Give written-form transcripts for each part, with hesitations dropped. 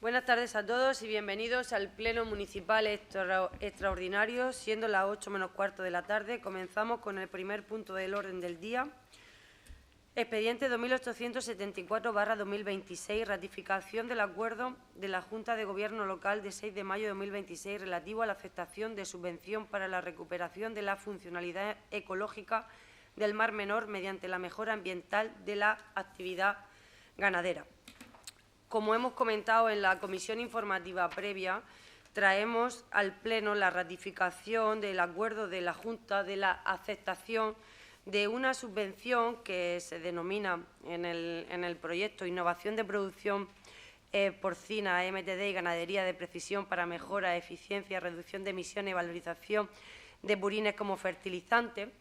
Buenas tardes a todos y bienvenidos al Pleno Municipal Extraordinario. Siendo las 8 menos cuarto de la tarde, comenzamos con el primer punto del orden del día. Expediente 2874/2026, ratificación del acuerdo de la Junta de Gobierno Local de 6 de mayo de 2026 relativo a la aceptación de subvención para la recuperación de la funcionalidad ecológica del Mar Menor mediante la mejora ambiental de la actividad ganadera. Como hemos comentado en la comisión informativa previa, traemos al Pleno la ratificación del acuerdo de la Junta de la aceptación de una subvención que se denomina en el proyecto Innovación de Producción Porcina, MTD y Ganadería de Precisión para mejora, eficiencia, reducción de emisiones y valorización de purines como fertilizante.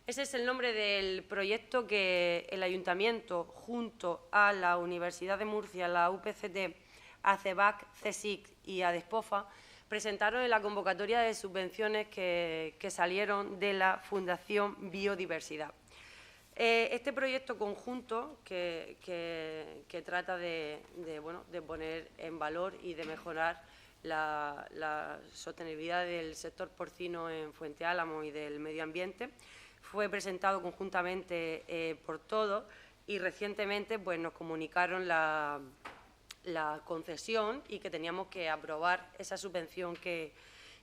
Ese es el nombre del proyecto que el Ayuntamiento, junto a la Universidad de Murcia, la UPCT, ACEBAC, CSIC y ADESPOFA, presentaron en la convocatoria de subvenciones que salieron de la Fundación Biodiversidad. Este proyecto conjunto que trata de poner en valor y de mejorar la sostenibilidad del sector porcino en Fuente Álamo y del medio ambiente, fue presentado conjuntamente por todos y recientemente nos comunicaron la concesión y que teníamos que aprobar esa subvención que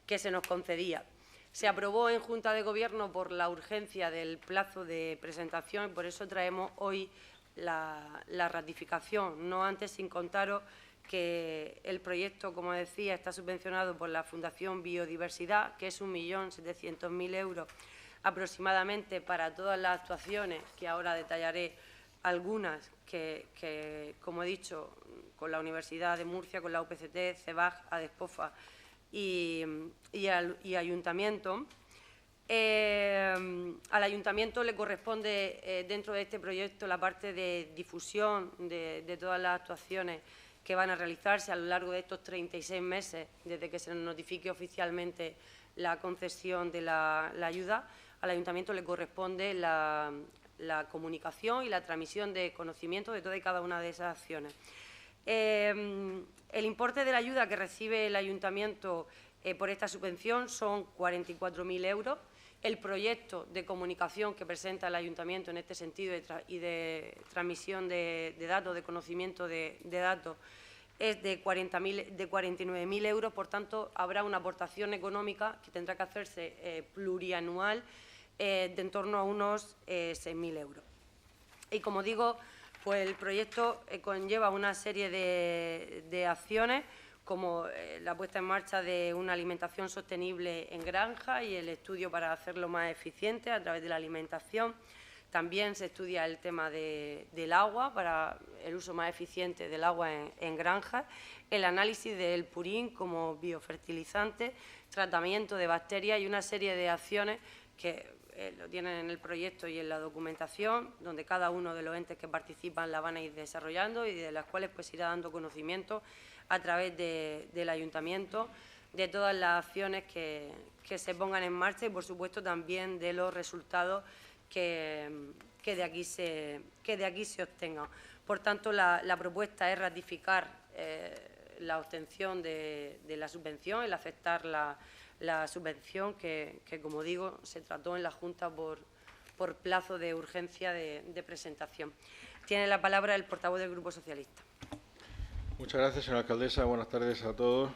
se nos concedía. Se aprobó en Junta de Gobierno por la urgencia del plazo de presentación y por eso traemos hoy la ratificación, no antes sin contaros que el proyecto, como decía, está subvencionado por la Fundación Biodiversidad, que es 1.700.000 euros aproximadamente para todas las actuaciones, que ahora detallaré algunas que, como he dicho, con la Universidad de Murcia, con la UPCT, CEBAG, ADESPOFA y Ayuntamiento. Al Ayuntamiento le corresponde dentro de este proyecto la parte de difusión de todas las actuaciones que van a realizarse a lo largo de estos 36 meses desde que se nos notifique oficialmente la concesión de la ayuda. Al Ayuntamiento le corresponde la comunicación y la transmisión de conocimiento de toda y cada una de esas acciones. El importe de la ayuda que recibe el Ayuntamiento por esta subvención son 44.000 euros. El proyecto de comunicación que presenta el Ayuntamiento en este sentido y de transmisión de datos, de conocimiento de datos, es de 49.000 euros. Por tanto, habrá una aportación económica que tendrá que hacerse plurianual de en torno a unos 6.000 euros. Y como digo, pues el proyecto conlleva una serie de acciones como la puesta en marcha de una alimentación sostenible en granja y el estudio para hacerlo más eficiente a través de la alimentación. También se estudia el tema del agua, para el uso más eficiente del agua en granjas, el análisis del purín como biofertilizante, tratamiento de bacterias y una serie de acciones que lo tienen en el proyecto y en la documentación, donde cada uno de los entes que participan la van a ir desarrollando y de las cuales pues irá dando conocimiento a través del Ayuntamiento de todas las acciones que se pongan en marcha y, por supuesto, también de los resultados que de aquí se obtengan. Por tanto, la propuesta es ratificar la obtención de la subvención, el aceptar la subvención que, como digo, se trató en la Junta por plazo de urgencia de presentación. Tiene la palabra el portavoz del Grupo Socialista. Muchas gracias, señora alcaldesa. Buenas tardes a todos.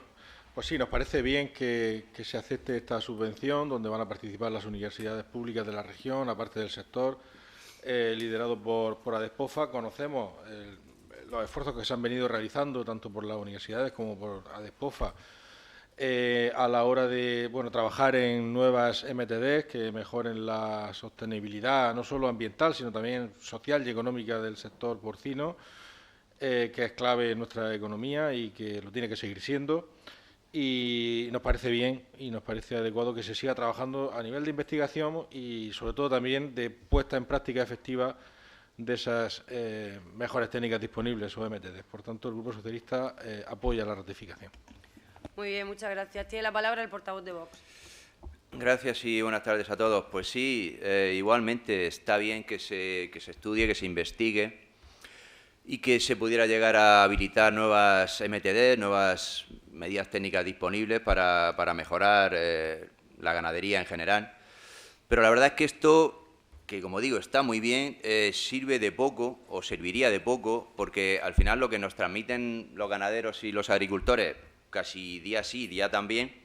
Pues sí, nos parece bien que se acepte esta subvención, donde van a participar las universidades públicas de la región, aparte del sector, liderado por ADESPOFA. Conocemos los esfuerzos que se han venido realizando, tanto por las universidades como por ADESPOFA, a la hora de trabajar en nuevas MTD que mejoren la sostenibilidad, no solo ambiental, sino también social y económica del sector porcino, que es clave en nuestra economía y que lo tiene que seguir siendo. Y nos parece bien y nos parece adecuado que se siga trabajando a nivel de investigación y, sobre todo, también de puesta en práctica efectiva de esas mejores técnicas disponibles o MTD. Por tanto, el Grupo Socialista apoya la ratificación. Muy bien, muchas gracias. Tiene la palabra el portavoz de Vox. Gracias y buenas tardes a todos. Pues sí, igualmente está bien que se estudie, que se investigue y que se pudiera llegar a habilitar nuevas MTD, nuevas medidas técnicas disponibles para mejorar la ganadería en general. Pero la verdad es que esto, que como digo, está muy bien, sirve de poco o serviría de poco, porque al final lo que nos transmiten los ganaderos y los agricultores, casi día sí, día también,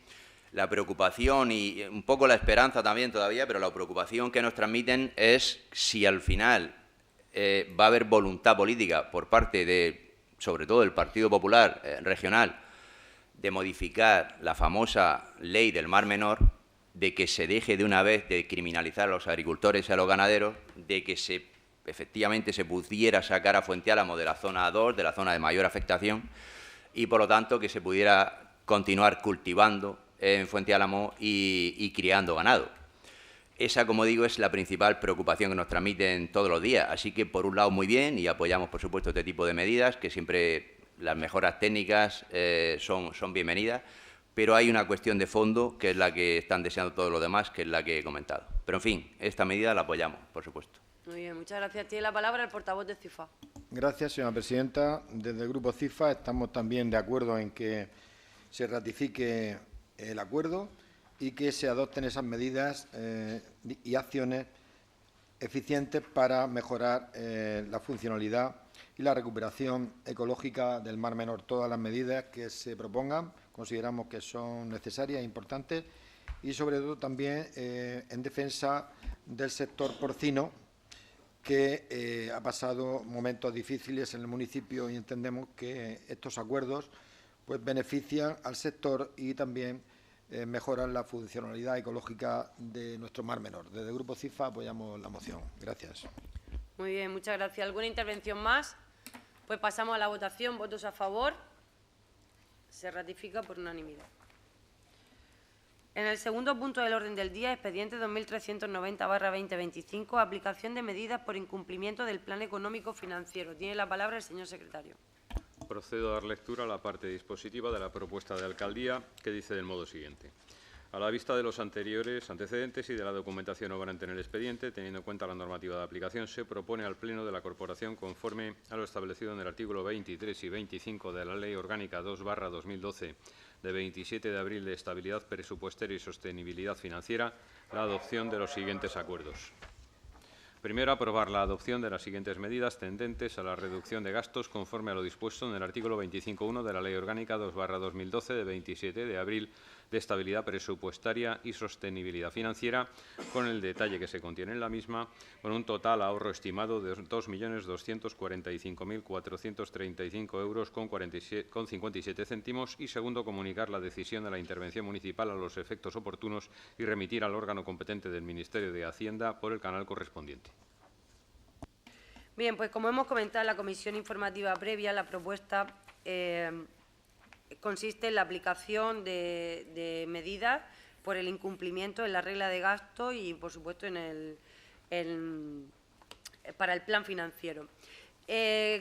la preocupación y un poco la esperanza también todavía, pero la preocupación que nos transmiten es si al final va a haber voluntad política por parte de, sobre todo, del Partido Popular regional, de modificar la famosa ley del Mar Menor, de que se deje de una vez de criminalizar a los agricultores y a los ganaderos, de que efectivamente se pudiera sacar a Fuenteálamo de la zona 2, de la zona de mayor afectación, y por lo tanto que se pudiera continuar cultivando en Fuenteálamo y criando ganado. Esa, como digo, es la principal preocupación que nos transmiten todos los días. Así que, por un lado, muy bien, y apoyamos, por supuesto, este tipo de medidas, que siempre las mejoras técnicas son bienvenidas, pero hay una cuestión de fondo, que es la que están deseando todos los demás, que es la que he comentado. Pero, en fin, esta medida la apoyamos, por supuesto. Muy bien, muchas gracias. Tiene la palabra el portavoz de CIFA. Gracias, señora presidenta. Desde el Grupo CIFA estamos también de acuerdo en que se ratifique el acuerdo y que se adopten esas medidas y acciones eficientes para mejorar la funcionalidad y la recuperación ecológica del Mar Menor. Todas las medidas que se propongan consideramos que son necesarias e importantes y, sobre todo, también en defensa del sector porcino, que ha pasado momentos difíciles en el municipio, y entendemos que estos acuerdos pues benefician al sector y también mejoran la funcionalidad ecológica de nuestro Mar Menor. Desde el Grupo CIFA apoyamos la moción. Gracias. Muy bien, muchas gracias. ¿Alguna intervención más? Pues pasamos a la votación. ¿Votos a favor? Se ratifica por unanimidad. En el segundo punto del orden del día, expediente 2390/2025, aplicación de medidas por incumplimiento del Plan Económico Financiero. Tiene la palabra el señor secretario. Procedo a dar lectura a la parte dispositiva de la propuesta de alcaldía, que dice del modo siguiente. A la vista de los anteriores antecedentes y de la documentación obrante en el expediente, teniendo en cuenta la normativa de aplicación, se propone al Pleno de la Corporación, conforme a lo establecido en el artículo 23 y 25 de la Ley Orgánica 2/2012, de 27 de abril de Estabilidad Presupuestaria y Sostenibilidad Financiera, la adopción de los siguientes acuerdos. Primero, aprobar la adopción de las siguientes medidas tendentes a la reducción de gastos conforme a lo dispuesto en el artículo 25.1 de la Ley Orgánica 2/2012 de 27 de abril de Estabilidad Presupuestaria y Sostenibilidad Financiera, con el detalle que se contiene en la misma, con un total ahorro estimado de 2.245.435 euros con 57 céntimos. Y segundo, comunicar la decisión de la intervención municipal a los efectos oportunos y remitir al órgano competente del Ministerio de Hacienda por el canal correspondiente. Bien, pues como hemos comentado en la comisión informativa previa, la propuesta consiste en la aplicación de medidas por el incumplimiento en la regla de gasto y, por supuesto, para el plan financiero.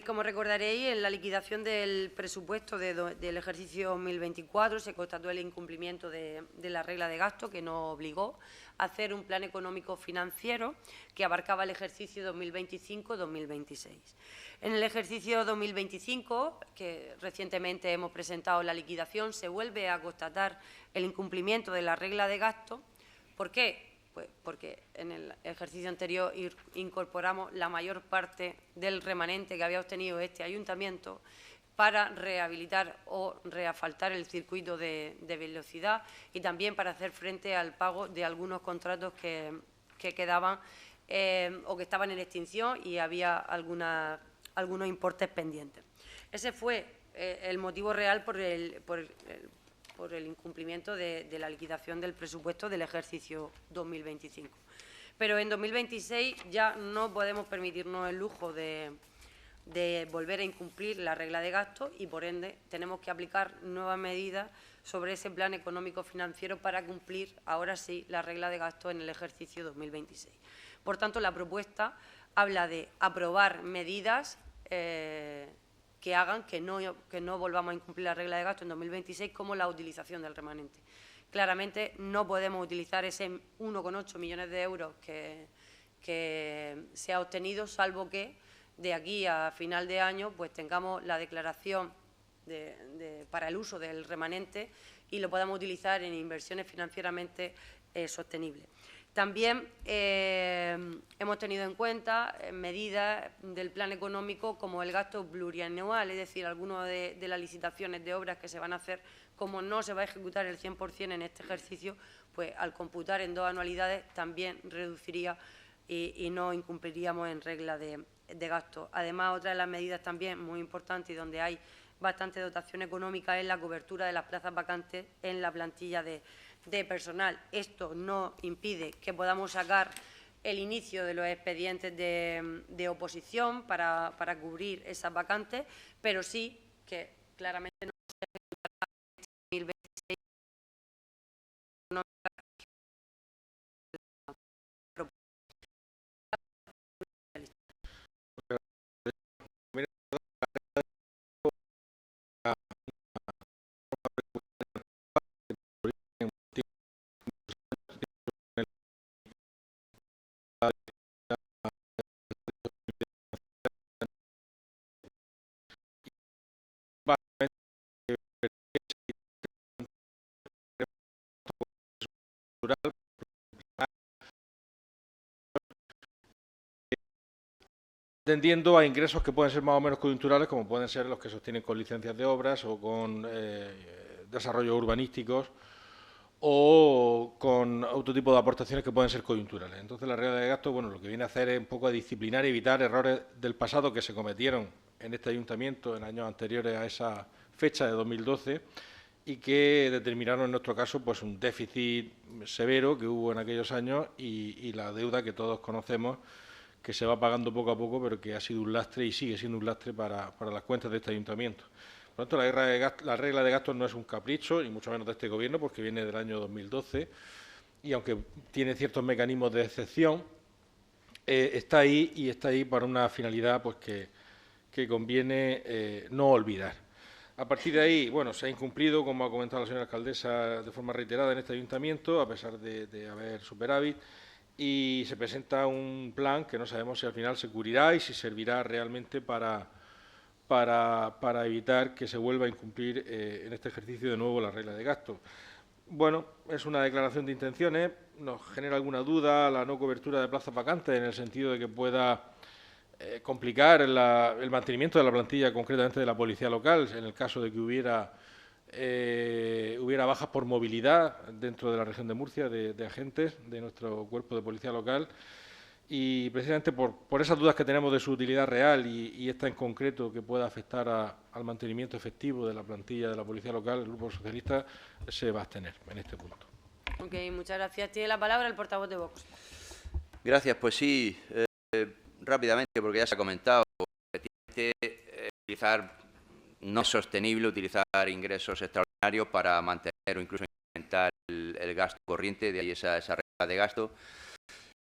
Como recordaréis, en la liquidación del presupuesto del ejercicio 2024 se constató el incumplimiento de la regla de gasto, que nos obligó a hacer un plan económico financiero que abarcaba el ejercicio 2025-2026. En el ejercicio 2025, que recientemente hemos presentado la liquidación, se vuelve a constatar el incumplimiento de la regla de gasto. ¿Por qué? Pues porque en el ejercicio anterior incorporamos la mayor parte del remanente que había obtenido este ayuntamiento para rehabilitar o reasfaltar el circuito de velocidad y también para hacer frente al pago de algunos contratos que quedaban o que estaban en extinción, y había algunos importes pendientes. Ese fue el motivo real por el incumplimiento de la liquidación del presupuesto del ejercicio 2025. Pero en 2026 ya no podemos permitirnos el lujo de volver a incumplir la regla de gasto y, por ende, tenemos que aplicar nuevas medidas sobre ese plan económico financiero para cumplir, ahora sí, la regla de gasto en el ejercicio 2026. Por tanto, la propuesta habla de aprobar medidas que hagan que no volvamos a incumplir la regla de gasto en 2026, como la utilización del remanente. Claramente no podemos utilizar ese 1,8 millones de euros que se ha obtenido, salvo que de aquí a final de año pues tengamos la declaración para el uso del remanente y lo podamos utilizar en inversiones financieramente sostenibles. También hemos tenido en cuenta medidas del plan económico como el gasto plurianual, es decir, algunas de las licitaciones de obras que se van a hacer, como no se va a ejecutar el 100% en este ejercicio, pues al computar en 2 anualidades también reduciría y no incumpliríamos en regla de gasto. Además, otra de las medidas también muy importantes y donde hay bastante dotación económica es la cobertura de las plazas vacantes en la plantilla de personal. Esto no impide que podamos sacar el inicio de los expedientes de oposición para cubrir esas vacantes, pero sí que claramente no se ejecutará en 2026. Tendiendo a ingresos que pueden ser más o menos coyunturales, como pueden ser los que sostienen con licencias de obras o con desarrollos urbanísticos o con otro tipo de aportaciones que pueden ser coyunturales. Entonces, la regla de gasto, bueno, lo que viene a hacer es un poco a disciplinar y evitar errores del pasado que se cometieron en este ayuntamiento en años anteriores a esa fecha de 2012 y que determinaron en nuestro caso pues un déficit severo que hubo en aquellos años y la deuda que todos conocemos, que se va pagando poco a poco, pero que ha sido un lastre y sigue siendo un lastre para las cuentas de este ayuntamiento. Por lo tanto, la regla de gastos no es un capricho, ni mucho menos de este Gobierno, porque viene del año 2012, y aunque tiene ciertos mecanismos de excepción, está ahí y está ahí para una finalidad pues que conviene no olvidar. A partir de ahí, bueno, se ha incumplido, como ha comentado la señora alcaldesa, de forma reiterada en este ayuntamiento, a pesar de haber superávit, y se presenta un plan que no sabemos si al final se cubrirá y si servirá realmente para evitar que se vuelva a incumplir en este ejercicio de nuevo la regla de gasto. Bueno, es una declaración de intenciones, nos genera alguna duda la no cobertura de plazas vacantes en el sentido de que pueda complicar el mantenimiento de la plantilla, concretamente de la policía local, en el caso de que hubiera bajas por movilidad dentro de la región de Murcia de agentes de nuestro cuerpo de policía local, y precisamente por esas dudas que tenemos de su utilidad real y esta en concreto que pueda afectar al mantenimiento efectivo de la plantilla de la policía local, el Grupo Socialista se va a abstener en este punto. Ok, muchas gracias. Tiene la palabra el portavoz de Vox. Gracias, pues sí, rápidamente, porque ya se ha comentado, no es sostenible utilizar ingresos extraordinarios para mantener o incluso incrementar el gasto corriente, de ahí esa regla de gasto.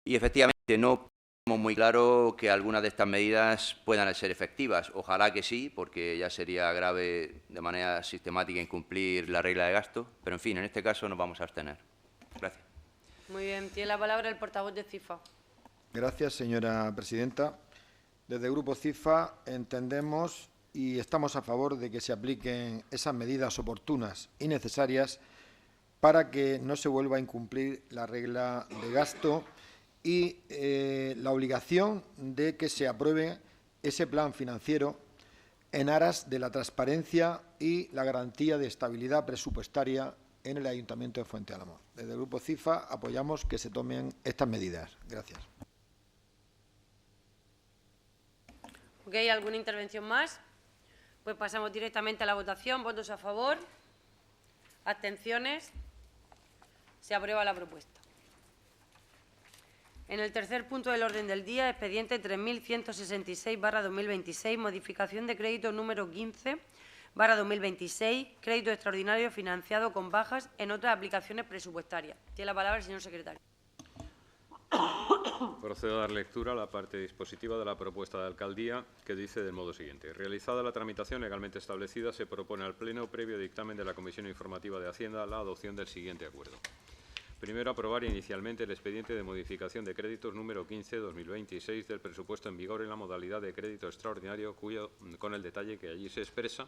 Y efectivamente no tenemos muy claro que algunas de estas medidas puedan ser efectivas. Ojalá que sí, porque ya sería grave de manera sistemática incumplir la regla de gasto. Pero, en fin, en este caso nos vamos a abstener. Gracias. Muy bien. Tiene la palabra el portavoz de CIFA. Gracias, señora presidenta. Desde el Grupo CIFA entendemos y estamos a favor de que se apliquen esas medidas oportunas y necesarias para que no se vuelva a incumplir la regla de gasto y la obligación de que se apruebe ese plan financiero en aras de la transparencia y la garantía de estabilidad presupuestaria en el Ayuntamiento de Fuente Álamo. Desde el Grupo CIFA apoyamos que se tomen estas medidas. Gracias. Ok, ¿alguna intervención más? Pues pasamos directamente a la votación. ¿Votos a favor? ¿Abstenciones? Se aprueba la propuesta. En el tercer punto del orden del día, expediente 3166/2026, modificación de crédito número 15/2026, crédito extraordinario financiado con bajas en otras aplicaciones presupuestarias. Tiene la palabra el señor secretario. Procedo a dar lectura a la parte dispositiva de la propuesta de alcaldía, que dice del modo siguiente. Realizada la tramitación legalmente establecida, se propone al Pleno, previo dictamen de la Comisión Informativa de Hacienda, la adopción del siguiente acuerdo. Primero, aprobar inicialmente el expediente de modificación de créditos número 15/2026 del presupuesto en vigor en la modalidad de crédito extraordinario, con el detalle que allí se expresa,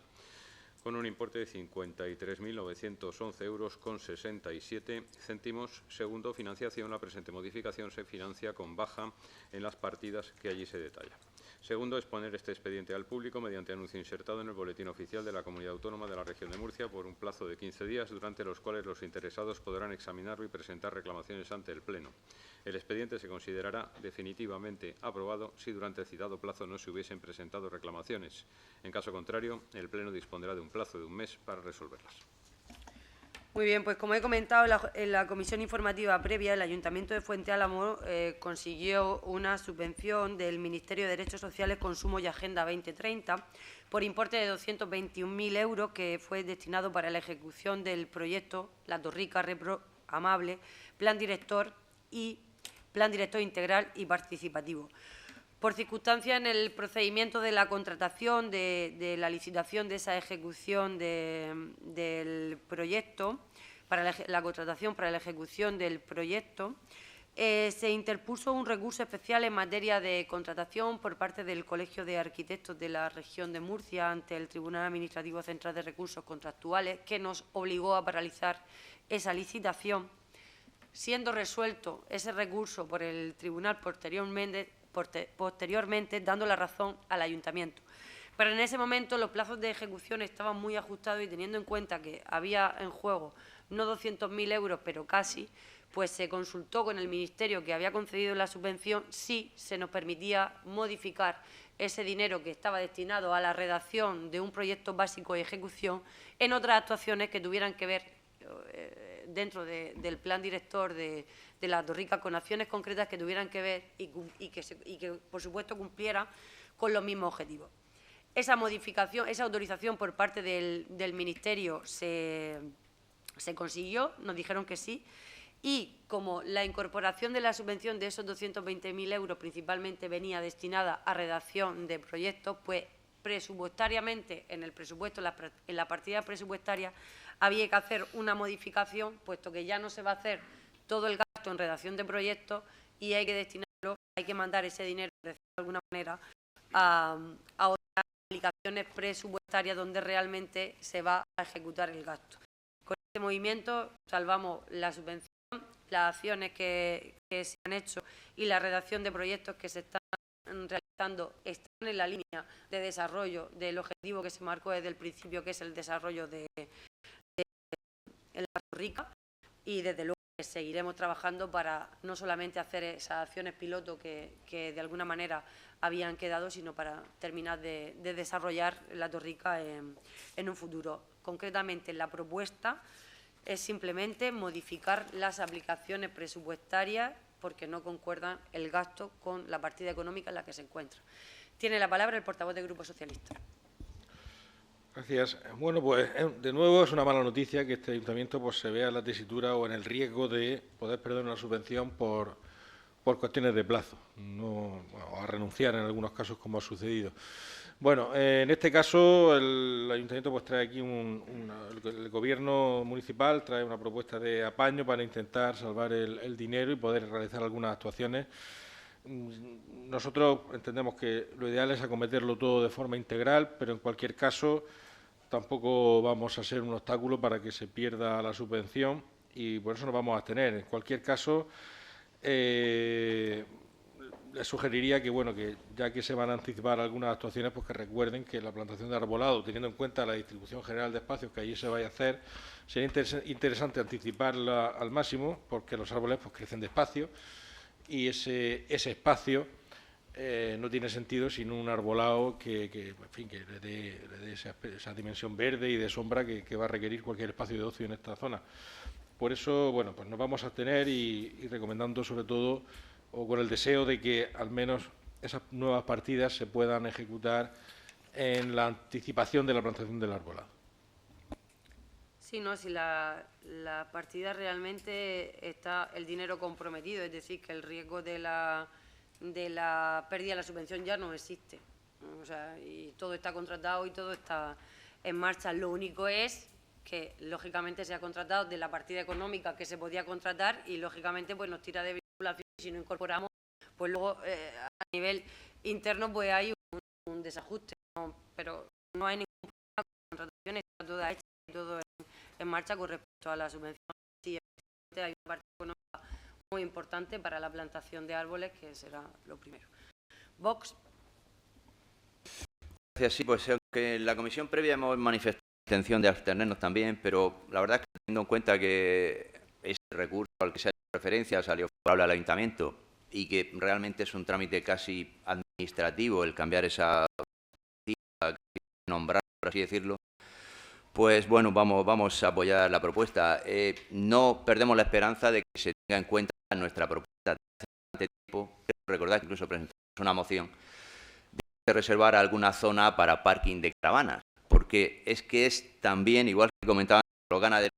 con un importe de 53.911 euros con 67 céntimos. Segundo, financiación. La presente modificación se financia con baja en las partidas que allí se detalla. Segundo, exponer este expediente al público mediante anuncio insertado en el Boletín Oficial de la Comunidad Autónoma de la Región de Murcia por un plazo de 15 días, durante los cuales los interesados podrán examinarlo y presentar reclamaciones ante el Pleno. El expediente se considerará definitivamente aprobado si durante el citado plazo no se hubiesen presentado reclamaciones. En caso contrario, el Pleno dispondrá de un plazo de un mes para resolverlas. Muy bien, pues como he comentado en la comisión informativa previa, el Ayuntamiento de Fuente Álamo consiguió una subvención del Ministerio de Derechos Sociales, Consumo y Agenda 2030 por importe de 221.000 euros, que fue destinado para la ejecución del proyecto La Torrica Repro Amable, Plan Director Integral y Participativo. Por circunstancias en el procedimiento de la contratación, de la licitación de esa ejecución del proyecto, para la contratación para la ejecución del proyecto, se interpuso un recurso especial en materia de contratación por parte del Colegio de Arquitectos de la Región de Murcia ante el Tribunal Administrativo Central de Recursos Contractuales, que nos obligó a paralizar esa licitación, siendo resuelto ese recurso por el Tribunal posteriormente, dando la razón al Ayuntamiento. Pero en ese momento los plazos de ejecución estaban muy ajustados y, teniendo en cuenta que había en juego no 200.000 euros, pero casi, pues se consultó con el Ministerio, que había concedido la subvención, si se nos permitía modificar ese dinero que estaba destinado a la redacción de un proyecto básico de ejecución en otras actuaciones que tuvieran que ver dentro del plan director de La Torrica, con acciones concretas que tuvieran que ver y que por supuesto, cumplieran con los mismos objetivos. Esa modificación, esa autorización por parte del Ministerio se consiguió, nos dijeron que sí, y como la incorporación de la subvención de esos 220.000 euros principalmente venía destinada a redacción de proyectos, pues presupuestariamente en el presupuesto, en la partida presupuestaria, había que hacer una modificación, puesto que ya no se va a hacer todo el gasto en redacción de proyectos y hay que destinarlo, hay que mandar ese dinero, de alguna manera, a otras aplicaciones presupuestarias donde realmente se va a ejecutar el gasto. Con este movimiento salvamos la subvención, las acciones que se han hecho y la redacción de proyectos que se están realizando están en la línea de desarrollo del objetivo que se marcó desde el principio, que es el desarrollo de La Torrica, y desde luego que seguiremos trabajando para no solamente hacer esas acciones piloto que de alguna manera habían quedado, sino para terminar de desarrollar La Torrica en un futuro. Concretamente, la propuesta es simplemente modificar las aplicaciones presupuestarias porque no concuerdan el gasto con la partida económica en la que se encuentra. Tiene la palabra el portavoz del Grupo Socialista. Gracias. Bueno, pues de nuevo es una mala noticia que este ayuntamiento pues se vea en la tesitura o en el riesgo de poder perder una subvención por cuestiones de plazo, o a renunciar en algunos casos, como ha sucedido. Bueno, en este caso el ayuntamiento pues trae aquí el gobierno municipal trae una propuesta de apaño para intentar salvar el dinero y poder realizar algunas actuaciones. Nosotros entendemos que lo ideal es acometerlo todo de forma integral, pero en cualquier caso tampoco vamos a ser un obstáculo para que se pierda la subvención y por eso nos vamos a abstener. En cualquier caso, les sugeriría que, bueno, que ya que se van a anticipar algunas actuaciones, pues que recuerden que la plantación de arbolado, teniendo en cuenta la distribución general de espacios que allí se vaya a hacer, sería interesante anticiparla al máximo, porque los árboles pues crecen despacio y ese espacio no tiene sentido sin un arbolado que le dé esa dimensión verde y de sombra que va a requerir cualquier espacio de ocio en esta zona. Por eso, bueno, pues nos vamos a abstener y recomendando sobre todo, o con el deseo de que al menos esas nuevas partidas se puedan ejecutar en la anticipación de la plantación del arbolado. Sí, no, si la partida realmente está el dinero comprometido, es decir, que el riesgo de la pérdida de la subvención ya no existe. O sea, y todo está contratado y todo está en marcha. Lo único es que lógicamente se ha contratado de la partida económica que se podía contratar y lógicamente pues nos tira de vinculación y si no incorporamos, pues luego a nivel interno pues hay un desajuste, ¿no? Pero no hay ningún problema con la contratación, está toda hecha y todo en marcha con respecto a la subvención. Sí, hay una parte económica muy importante para la plantación de árboles, que será lo primero. Vox. Gracias, sí, pues aunque en la comisión previa hemos manifestado la intención de abstenernos también, pero la verdad es que teniendo en cuenta que ese recurso al que se ha hecho referencia salió favorable al ayuntamiento y que realmente es un trámite casi administrativo el cambiar esa nombrar, por así decirlo, pues bueno, vamos a apoyar la propuesta. No perdemos la esperanza de que se tenga en cuenta nuestra propuesta de hace tiempo. Recordad que incluso presentamos una moción de reservar alguna zona para parking de caravanas, porque es que es también, igual que comentaban los ganaderos,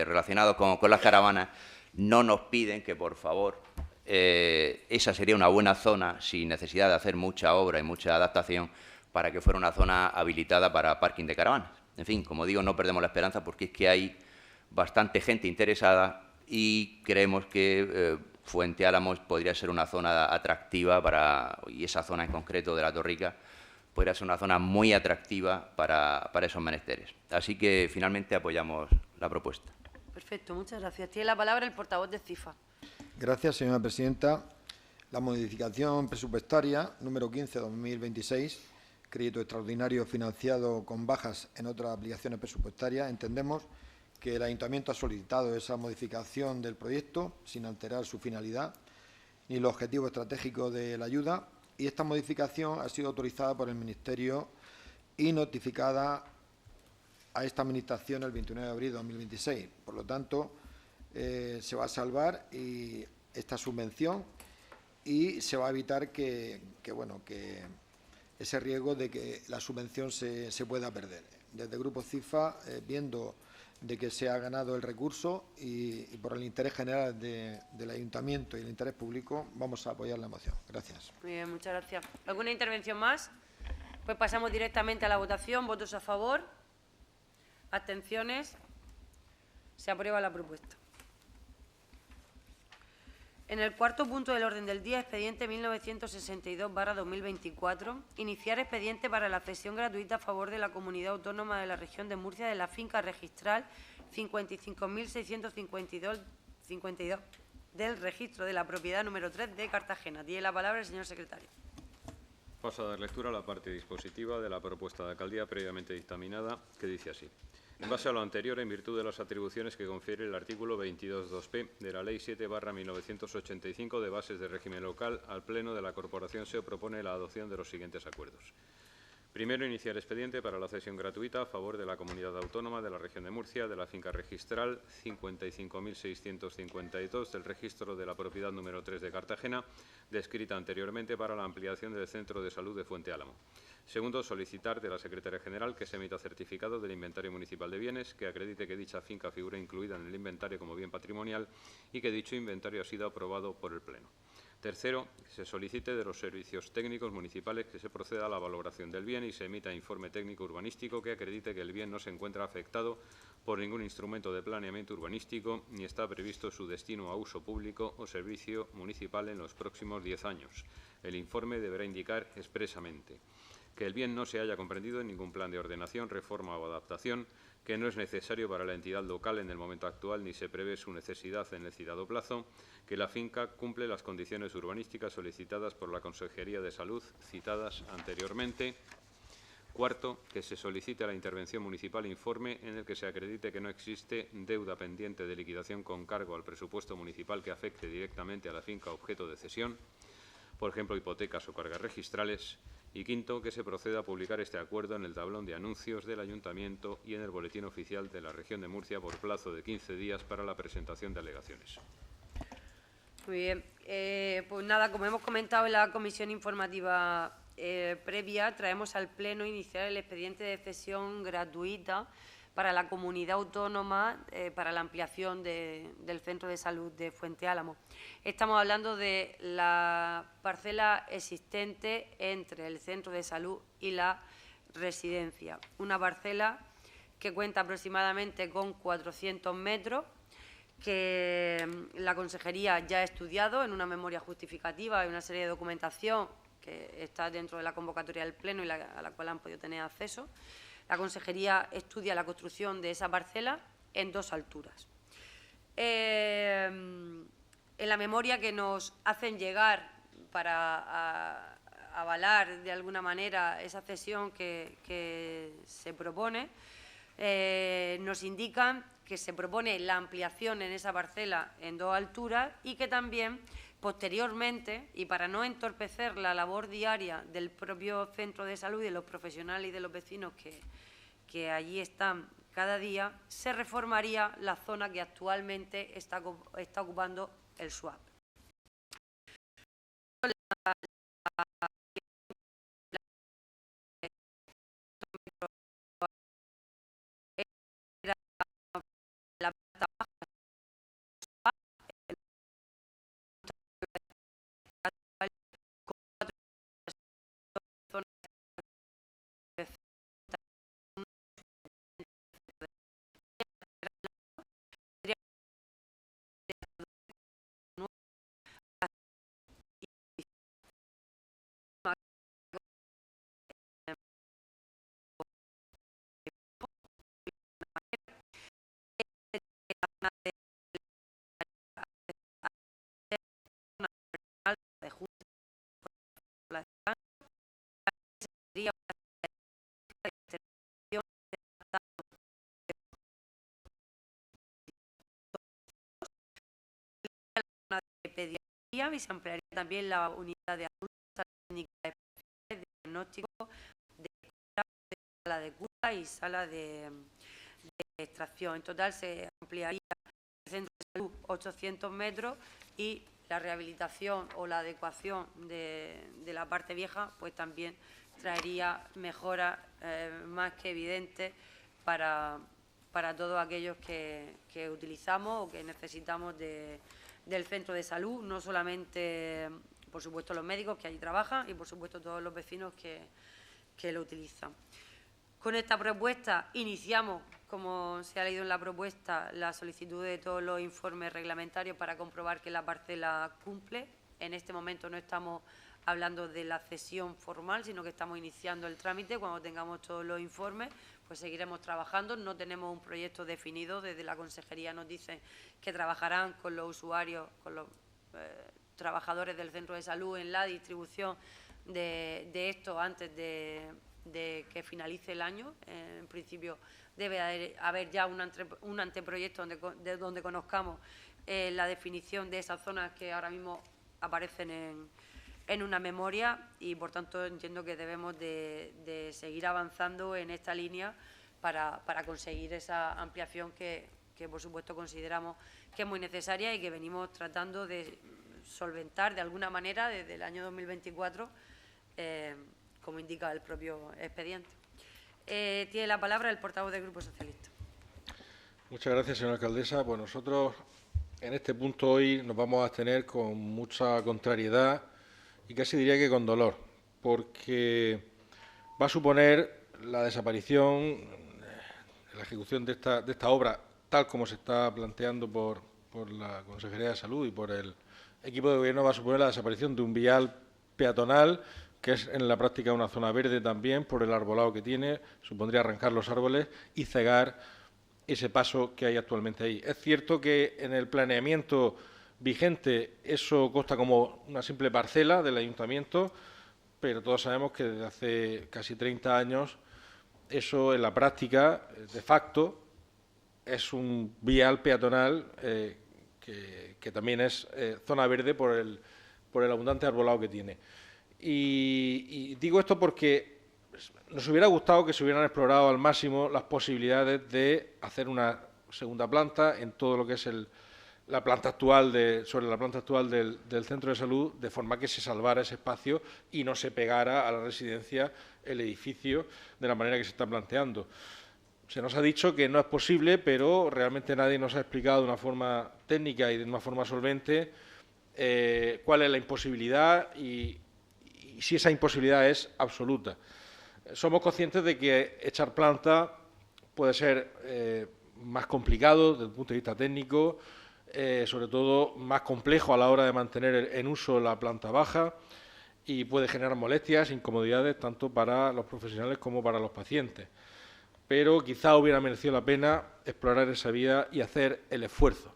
relacionados con las caravanas, no nos piden que, por favor, esa sería una buena zona, sin necesidad de hacer mucha obra y mucha adaptación, para que fuera una zona habilitada para parking de caravanas. En fin, como digo, no perdemos la esperanza porque es que hay bastante gente interesada y creemos que Fuente Álamos podría ser una zona atractiva y esa zona en concreto de La Torrica podría ser una zona muy atractiva para esos menesteres. Así que finalmente apoyamos la propuesta. Perfecto, muchas gracias. Tiene la palabra el portavoz de CIFA. Gracias, señora presidenta. La modificación presupuestaria número 15/2026, crédito extraordinario financiado con bajas en otras aplicaciones presupuestarias, entendemos que el Ayuntamiento ha solicitado esa modificación del proyecto sin alterar su finalidad ni el objetivo estratégico de la ayuda, y esta modificación ha sido autorizada por el Ministerio y notificada a esta Administración el 29 de abril de 2026. Por lo tanto, se va a salvar esta subvención y se va a evitar que ese riesgo de que la subvención se pueda perder. Desde el Grupo CIFA, viendo de que se ha ganado el recurso y por el interés general del Ayuntamiento y el interés público, vamos a apoyar la moción. Gracias. Muy bien, muchas gracias. ¿Alguna intervención más? Pues pasamos directamente a la votación. ¿Votos a favor? ¿Abstenciones? Se aprueba la propuesta. En el cuarto punto del orden del día, expediente 1962/2024, iniciar expediente para la cesión gratuita a favor de la Comunidad Autónoma de la Región de Murcia de la finca registral 55.652 del registro de la propiedad número 3 de Cartagena. Tiene la palabra el señor secretario. Paso a dar lectura a la parte dispositiva de la propuesta de alcaldía previamente dictaminada, que dice así. En base a lo anterior, en virtud de las atribuciones que confiere el artículo 22.2p de la Ley 7/1985 de bases de régimen local, al Pleno de la Corporación se propone la adopción de los siguientes acuerdos. Primero, iniciar expediente para la cesión gratuita a favor de la Comunidad Autónoma de la Región de Murcia de la finca registral 55.652 del registro de la propiedad número 3 de Cartagena, descrita anteriormente, para la ampliación del Centro de Salud de Fuente Álamo. Segundo, solicitar de la Secretaría General que se emita certificado del Inventario Municipal de Bienes que acredite que dicha finca figura incluida en el inventario como bien patrimonial y que dicho inventario ha sido aprobado por el Pleno. Tercero, que se solicite de los servicios técnicos municipales que se proceda a la valoración del bien y se emita informe técnico urbanístico que acredite que el bien no se encuentra afectado por ningún instrumento de planeamiento urbanístico ni está previsto su destino a uso público o servicio municipal en los próximos 10 años. El informe deberá indicar expresamente que el bien no se haya comprendido en ningún plan de ordenación, reforma o adaptación, que no es necesario para la entidad local en el momento actual ni se prevé su necesidad en el citado plazo, que la finca cumple las condiciones urbanísticas solicitadas por la Consejería de Salud citadas anteriormente. Cuarto, que se solicite a la intervención municipal informe en el que se acredite que no existe deuda pendiente de liquidación con cargo al presupuesto municipal que afecte directamente a la finca objeto de cesión, por ejemplo, hipotecas o cargas registrales. Y quinto, que se proceda a publicar este acuerdo en el tablón de anuncios del Ayuntamiento y en el Boletín Oficial de la Región de Murcia por plazo de 15 días para la presentación de alegaciones. Muy bien. Pues nada, como hemos comentado en la comisión informativa previa, traemos al Pleno iniciar el expediente de cesión gratuita para la comunidad autónoma para la ampliación del Centro de Salud de Fuente Álamo. Estamos hablando de la parcela existente entre el Centro de Salud y la residencia. Una parcela que cuenta aproximadamente con 400 metros, que la Consejería ya ha estudiado en una memoria justificativa y una serie de documentación que está dentro de la convocatoria del Pleno y a la cual han podido tener acceso. La Consejería estudia la construcción de esa parcela en 2 alturas. En la memoria que nos hacen llegar para avalar de alguna manera esa cesión que se propone, nos indican que se propone la ampliación en esa parcela en 2 alturas y que también posteriormente, y para no entorpecer la labor diaria del propio centro de salud y de los profesionales y de los vecinos que allí están cada día, se reformaría la zona que actualmente está ocupando el SUAP. Pediatría y se ampliaría también la unidad de adultos, técnicas especiales de diagnóstico, de sala de cura y sala de extracción. En total se ampliaría el centro de salud 800 metros y la rehabilitación o la adecuación de la parte vieja pues también traería mejoras más que evidentes para todos aquellos que utilizamos o que necesitamos del centro de salud, no solamente, por supuesto, los médicos que allí trabajan y, por supuesto, todos los vecinos que lo utilizan. Con esta propuesta iniciamos, como se ha leído en la propuesta, la solicitud de todos los informes reglamentarios para comprobar que la parcela cumple. En este momento no estamos hablando de la cesión formal, sino que estamos iniciando el trámite. Cuando tengamos todos los informes, pues seguiremos trabajando. No tenemos un proyecto definido. Desde la Consejería nos dicen que trabajarán con los usuarios, con los trabajadores del centro de salud en la distribución de esto antes de que finalice el año. En principio debe haber ya un anteproyecto donde conozcamos la definición de esas zonas que ahora mismo aparecen en una memoria y, por tanto, entiendo que debemos de seguir avanzando en esta línea para conseguir esa ampliación que, por supuesto, consideramos que es muy necesaria y que venimos tratando de solventar de alguna manera desde el año 2024, como indica el propio expediente. Tiene la palabra el portavoz del Grupo Socialista. Muchas gracias, señora alcaldesa. Pues nosotros en este punto hoy nos vamos a abstener con mucha contrariedad y casi diría que con dolor, porque va a suponer la desaparición, la ejecución de esta obra, tal como se está planteando por la Consejería de Salud y por el equipo de Gobierno, va a suponer la desaparición de un vial peatonal, que es en la práctica una zona verde también, por el arbolado que tiene, supondría arrancar los árboles y cegar ese paso que hay actualmente ahí. Es cierto que en el planeamiento vigente eso consta como una simple parcela del Ayuntamiento, pero todos sabemos que desde hace casi 30 años eso en la práctica, de facto, es un vial peatonal que también es zona verde por el abundante arbolado que tiene. Y digo esto porque nos hubiera gustado que se hubieran explorado al máximo las posibilidades de hacer una segunda planta en todo lo que es sobre la planta actual del centro de salud, de forma que se salvara ese espacio y no se pegara a la residencia el edificio de la manera que se está planteando. se nos ha dicho que no es posible, pero realmente nadie nos ha explicado de una forma técnica y de una forma solvente cuál es la imposibilidad y si esa imposibilidad es absoluta. Somos conscientes de que echar planta puede ser más complicado desde el punto de vista técnico, sobre todo más complejo a la hora de mantener en uso la planta baja y puede generar molestias, incomodidades tanto para los profesionales como para los pacientes. Pero quizá hubiera merecido la pena explorar esa vía y hacer el esfuerzo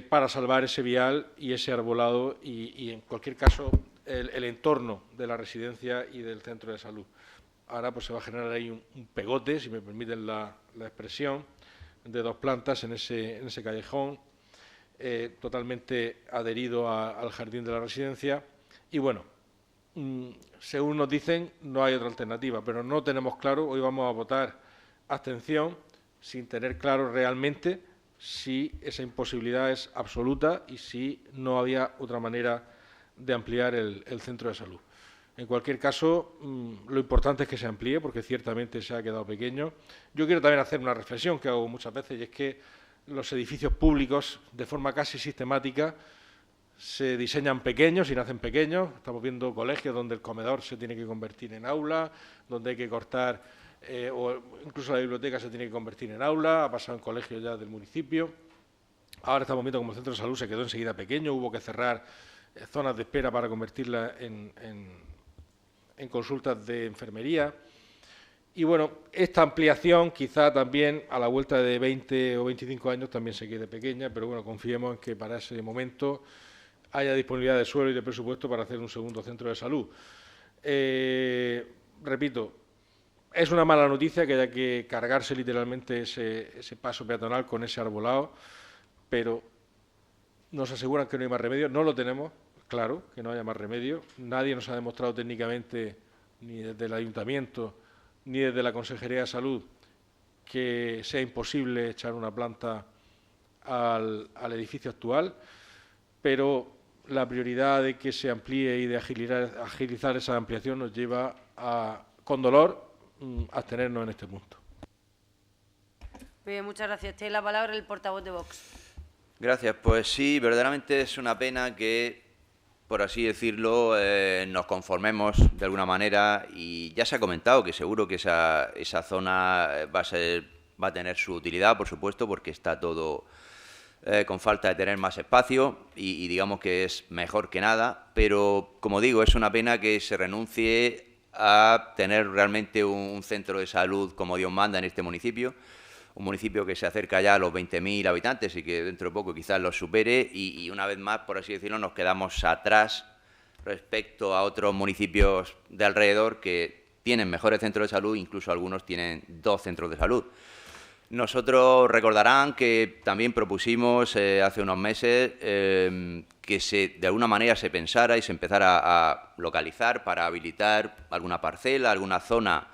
para salvar ese vial y ese arbolado y en cualquier caso, el entorno de la residencia y del centro de salud. Ahora pues se va a generar ahí un pegote, si me permiten la expresión, de 2 plantas en ese callejón, totalmente adherido al jardín de la residencia. Y bueno, según nos dicen, no hay otra alternativa, pero no tenemos claro, hoy vamos a votar abstención, sin tener claro realmente si esa imposibilidad es absoluta y si no había otra manera de ampliar el centro de salud. En cualquier caso, lo importante es que se amplíe, porque ciertamente se ha quedado pequeño. Yo quiero también hacer una reflexión que hago muchas veces, y es que los edificios públicos, de forma casi sistemática, se diseñan pequeños y nacen pequeños. Estamos viendo colegios donde el comedor se tiene que convertir en aula, donde hay que cortar, o incluso la biblioteca se tiene que convertir en aula, ha pasado en colegios ya del municipio. Ahora estamos viendo como el centro de salud se quedó enseguida pequeño, hubo que cerrar zonas de espera para convertirla en consultas de enfermería. Y bueno, esta ampliación quizá también a la vuelta de 20 o 25 años también se quede pequeña, pero bueno, confiemos en que para ese momento haya disponibilidad de suelo y de presupuesto para hacer un segundo centro de salud. Repito, es una mala noticia que haya que cargarse literalmente ese paso peatonal con ese arbolado, pero nos aseguran que no hay más remedio, no lo tenemos. Claro, que no haya más remedio. Nadie nos ha demostrado técnicamente, ni desde el Ayuntamiento, ni desde la Consejería de Salud, que sea imposible echar una planta al edificio actual, pero la prioridad de que se amplíe y de agilizar esa ampliación nos lleva a, con dolor, abstenernos en este punto. Bien, muchas gracias. Tiene la palabra el portavoz de Vox. Gracias. Pues sí, verdaderamente es una pena que, por así decirlo, nos conformemos de alguna manera, y ya se ha comentado que seguro que esa zona va a tener su utilidad, por supuesto, porque está todo con falta de tener más espacio y digamos que es mejor que nada, pero como digo, es una pena que se renuncie a tener realmente un centro de salud como Dios manda en este municipio. Un municipio que se acerca ya a los 20.000 habitantes y que dentro de poco quizás los supere y una vez más, por así decirlo, nos quedamos atrás respecto a otros municipios de alrededor que tienen mejores centros de salud, incluso algunos tienen 2 centros de salud. Nosotros recordarán que también propusimos hace unos meses que de alguna manera se pensara y se empezara a localizar para habilitar alguna parcela, alguna zona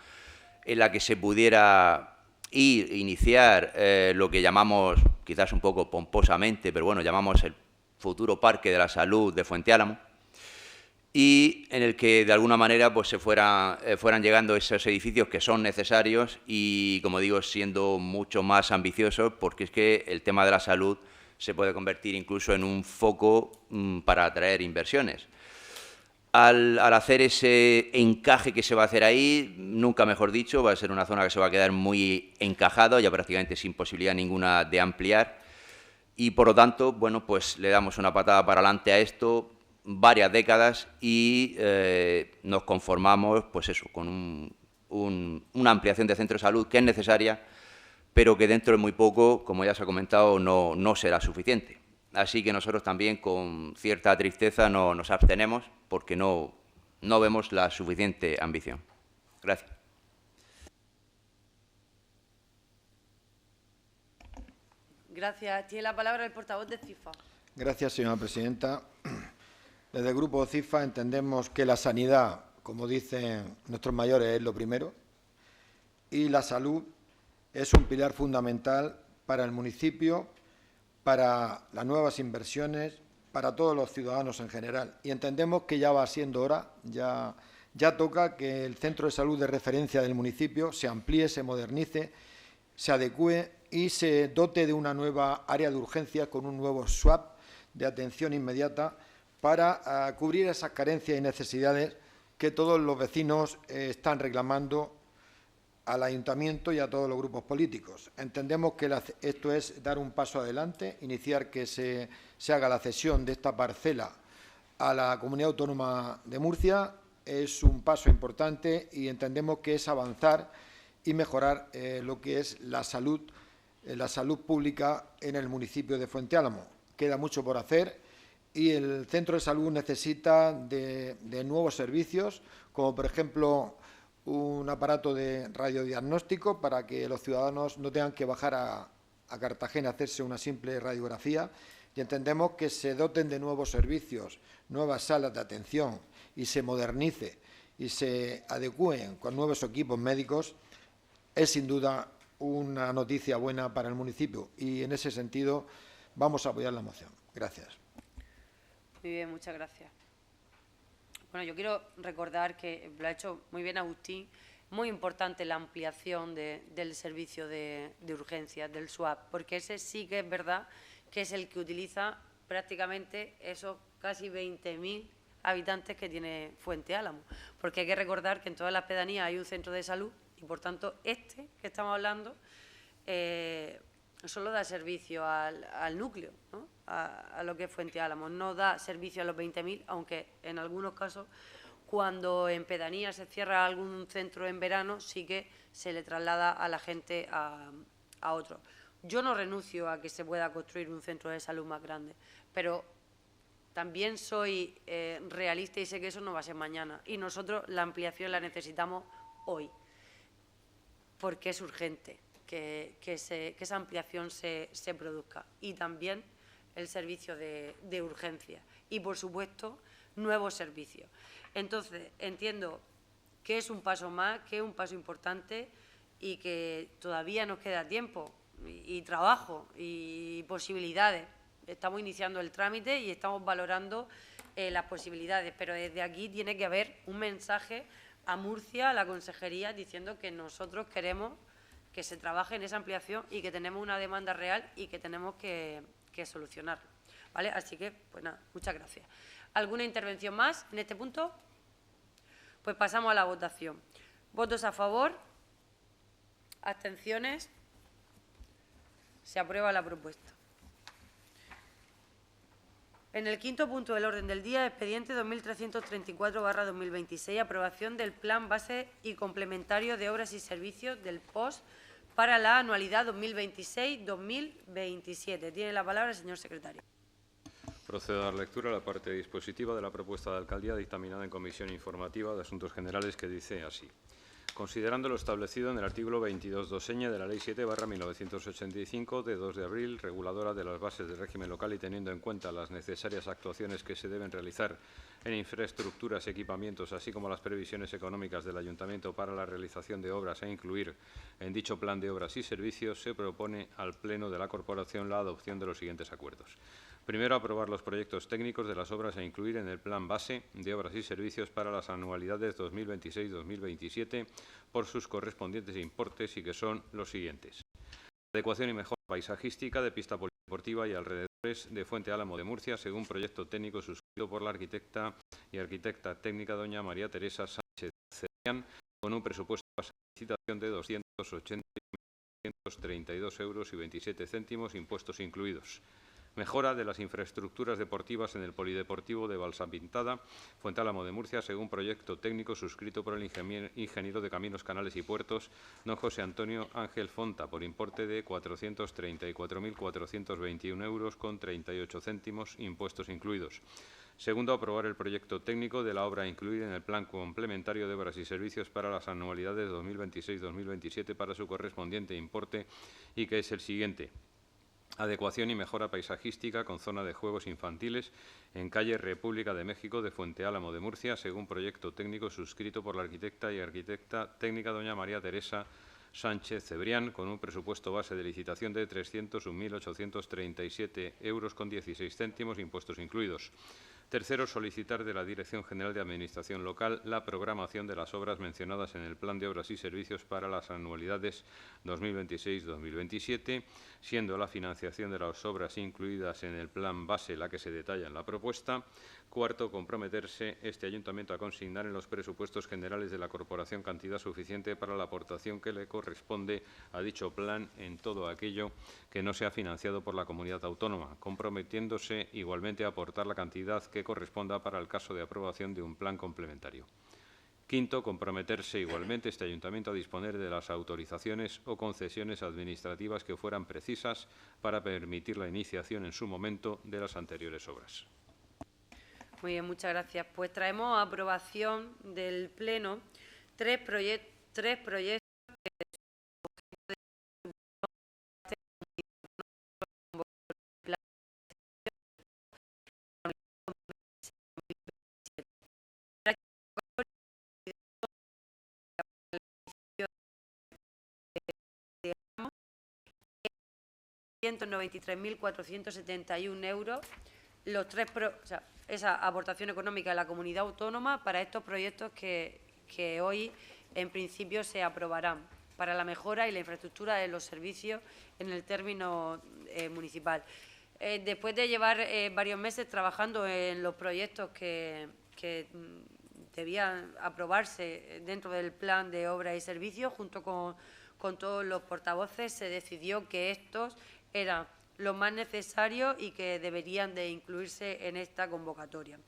en la que se pudiera iniciar lo que llamamos, quizás un poco pomposamente, pero bueno, llamamos el futuro Parque de la Salud de Fuente Álamo, y en el que de alguna manera pues se fueran llegando esos edificios que son necesarios y, como digo, siendo mucho más ambiciosos, porque es que el tema de la salud se puede convertir incluso en un foco para atraer inversiones. Al hacer ese encaje que se va a hacer ahí, nunca mejor dicho, va a ser una zona que se va a quedar muy encajada, ya prácticamente sin posibilidad ninguna de ampliar, y por lo tanto, bueno, pues le damos una patada para adelante a esto, varias décadas, y nos conformamos, pues eso, con una ampliación de centro de salud que es necesaria, pero que dentro de muy poco, como ya se ha comentado, no será suficiente. Así que nosotros también, con cierta tristeza, nos abstenemos porque no vemos la suficiente ambición. Gracias. Gracias. Tiene la palabra el portavoz de CIFA. Gracias, señora presidenta. Desde el Grupo CIFA entendemos que la sanidad, como dicen nuestros mayores, es lo primero, y la salud es un pilar fundamental para el municipio, para las nuevas inversiones, para todos los ciudadanos en general. Y entendemos que ya va siendo hora, ya Ya toca que el centro de salud de referencia del municipio se amplíe, se modernice, se adecúe y se dote de una nueva área de urgencias con un nuevo SWAP de atención inmediata para cubrir esas carencias y necesidades que todos los vecinos están reclamando al Ayuntamiento y a todos los grupos políticos. Entendemos que esto es dar un paso adelante, iniciar que se haga la cesión de esta parcela a la Comunidad Autónoma de Murcia. Es un paso importante y entendemos que es avanzar y mejorar lo que es la salud pública en el municipio de Fuente Álamo. Queda mucho por hacer y el centro de salud necesita de nuevos servicios, como por ejemplo un aparato de radiodiagnóstico para que los ciudadanos no tengan que bajar a Cartagena a hacerse una simple radiografía, y entendemos que se doten de nuevos servicios, nuevas salas de atención y se modernice y se adecúen con nuevos equipos médicos, es sin duda una noticia buena para el municipio y en ese sentido vamos a apoyar la moción. Gracias. Muy bien, muchas gracias. Bueno, yo quiero recordar que lo ha hecho muy bien Agustín, muy importante la ampliación del servicio de urgencias, del SWAP, porque ese sí que es verdad que es el que utiliza prácticamente esos casi 20.000 habitantes que tiene Fuente Álamo, porque hay que recordar que en todas las pedanías hay un centro de salud y, por tanto, este que estamos hablando solo da servicio al núcleo, ¿no? a lo que es Fuente Álamo, no da servicio a los 20.000, aunque en algunos casos, cuando en pedanía se cierra algún centro en verano, sí que se le traslada a la gente a otro. Yo no renuncio a que se pueda construir un centro de salud más grande, pero también soy realista y sé que eso no va a ser mañana. Y nosotros la ampliación la necesitamos hoy, porque es urgente que esa ampliación se produzca. Y también el servicio de urgencia. Y, por supuesto, nuevos servicios. Entonces, entiendo que es un paso más, que es un paso importante y que todavía nos queda tiempo y trabajo y posibilidades. Estamos iniciando el trámite y estamos valorando las posibilidades, pero desde aquí tiene que haber un mensaje a Murcia, a la Consejería, diciendo que nosotros queremos que se trabaje en esa ampliación y que tenemos una demanda real y que tenemos que solucionarlo, ¿vale? Así que, pues nada, muchas gracias. ¿Alguna intervención más en este punto? Pues pasamos a la votación. ¿Votos a favor? ¿Abstenciones? Se aprueba la propuesta. En el quinto punto del orden del día, expediente 2334/2026, aprobación del Plan Base y Complementario de Obras y Servicios del POS para la anualidad 2026-2027. Tiene la palabra el señor secretario. Procedo a dar lectura a la parte dispositiva de la propuesta de alcaldía dictaminada en Comisión Informativa de Asuntos Generales, que dice así. Considerando lo establecido en el artículo 22.2ñ de la Ley 7/1985 de 2 de abril, reguladora de las bases del régimen local y teniendo en cuenta las necesarias actuaciones que se deben realizar en infraestructuras y equipamientos, así como las previsiones económicas del Ayuntamiento para la realización de obras e incluir en dicho plan de obras y servicios, se propone al Pleno de la Corporación la adopción de los siguientes acuerdos. Primero, aprobar los proyectos técnicos de las obras a incluir en el Plan Base de Obras y Servicios para las anualidades 2026-2027 por sus correspondientes importes y que son los siguientes. Adecuación y mejora paisajística de pista polideportiva y alrededores de Fuente Álamo de Murcia, según proyecto técnico suscrito por la arquitecta y arquitecta técnica doña María Teresa Sánchez Cebrián, con un presupuesto de licitación de 280.932,27 €, impuestos incluidos. Mejora de las infraestructuras deportivas en el Polideportivo de Balsapintada, Fuente Álamo de Murcia, según proyecto técnico suscrito por el ingeniero de Caminos, Canales y Puertos, don José Antonio Ángel Fonta, por importe de 434.421,38 €, impuestos incluidos. Segundo, aprobar el proyecto técnico de la obra a incluir en el Plan Complementario de Obras y Servicios para las anualidades 2026-2027 para su correspondiente importe y que es el siguiente. Adecuación y mejora paisajística con zona de juegos infantiles en calle República de México de Fuente Álamo de Murcia, según proyecto técnico suscrito por la arquitecta y arquitecta técnica doña María Teresa Sánchez Cebrián, con un presupuesto base de licitación de 301.837,16 €, impuestos incluidos. Tercero, solicitar de la Dirección General de Administración Local la programación de las obras mencionadas en el Plan de Obras y Servicios para las anualidades 2026-2027, siendo la financiación de las obras incluidas en el plan base la que se detalla en la propuesta. Cuarto, comprometerse este Ayuntamiento a consignar en los presupuestos generales de la Corporación cantidad suficiente para la aportación que le corresponde a dicho plan en todo aquello que no sea financiado por la comunidad autónoma, comprometiéndose igualmente a aportar la cantidad que corresponda para el caso de aprobación de un plan complementario. Quinto, comprometerse igualmente este Ayuntamiento a disponer de las autorizaciones o concesiones administrativas que fueran precisas para permitir la iniciación en su momento de las anteriores obras. Muy bien, muchas gracias. Pues traemos a aprobación del Pleno tres proyectos de 193.471 euros, esa aportación económica de la comunidad autónoma para estos proyectos que hoy en principio se aprobarán para la mejora y la infraestructura de los servicios en el término municipal. Después de llevar varios meses trabajando en los proyectos que debían aprobarse dentro del plan de obras y servicios, junto con todos los portavoces, se decidió que estos eran los más necesarios y que deberían de incluirse en esta convocatoria.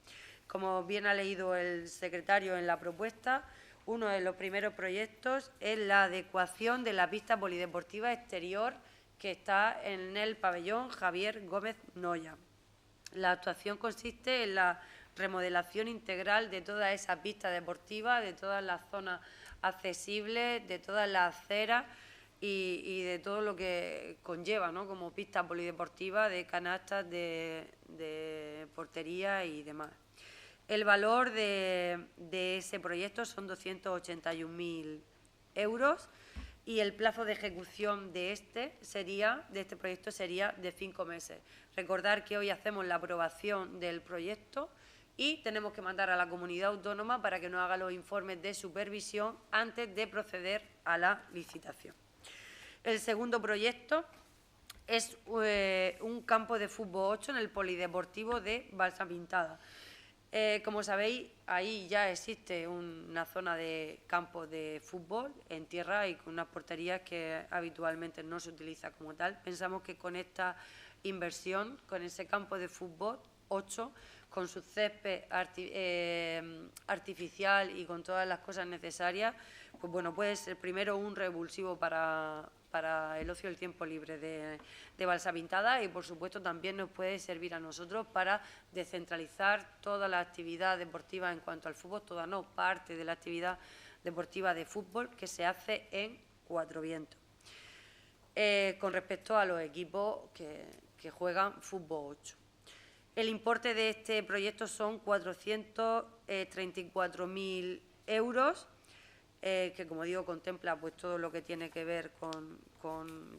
Como bien ha leído el secretario en la propuesta, uno de los primeros proyectos es la adecuación de la pista polideportiva exterior que está en el pabellón Javier Gómez Noya. La actuación consiste en la remodelación integral de toda esa pista deportiva, de todas las zonas accesibles, de todas las aceras y de todo lo que conlleva, ¿no?, como pista polideportiva, de canastas, de portería y demás. El valor de ese proyecto son 281.000 euros y el plazo de ejecución de este proyecto sería de 5 meses. Recordar que hoy hacemos la aprobación del proyecto y tenemos que mandar a la comunidad autónoma para que nos haga los informes de supervisión antes de proceder a la licitación. El segundo proyecto es un campo de fútbol 8 en el polideportivo de Balsapintada. Como sabéis, ahí ya existe una zona de campo de fútbol en tierra y con unas porterías que habitualmente no se utiliza como tal. Pensamos que con esta inversión, con ese campo de fútbol 8, con su césped artificial y con todas las cosas necesarias, pues bueno, puede ser primero un revulsivo para el ocio del tiempo libre de Balsapintada y, por supuesto, también nos puede servir a nosotros para descentralizar toda la actividad deportiva en cuanto al fútbol, toda no, parte de la actividad deportiva de fútbol que se hace en Cuatro Vientos. Con respecto a los equipos que juegan fútbol 8. El importe de este proyecto son 434.000 euros, que, como digo, contempla pues todo lo que tiene que ver con